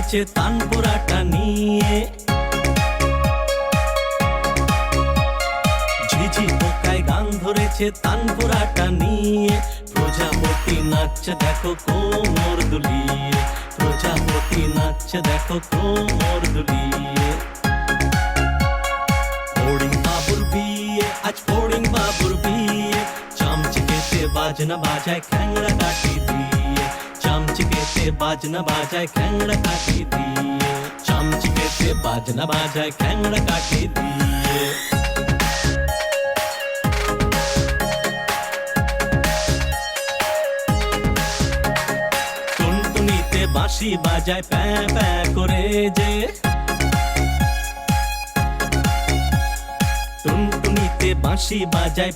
ধরেছে তানপুরাটা নিয়ে, ঝিঝি পোকায় গান ধরেছে তানপুরাটা নিয়ে। প্রজাপতি নাচছে দেখো কোমর দুলিয়ে, প্রজাপতি নাচছে দেখো কোমর দুলিয়ে। ফড়িং বাবুর বিয়ে, আজ ফড়িং বাবুর বিয়ে, চামচিকেতে বাজনা বাজায় খ্যাংড়া কাঠি দিয়ে, চামচিকেতে বাজনা বাজায় খ্যাংড়া কাঠি দিয়ে, চামচিকেতে বাজনা বাজায় খ্যাংড়া কাঠি দিয়ে। টুনটুনিতে বাঁশি বাজায় প্যাঁ প্যাঁ করে যে, টুনটুনিতে বাঁশি বাজায়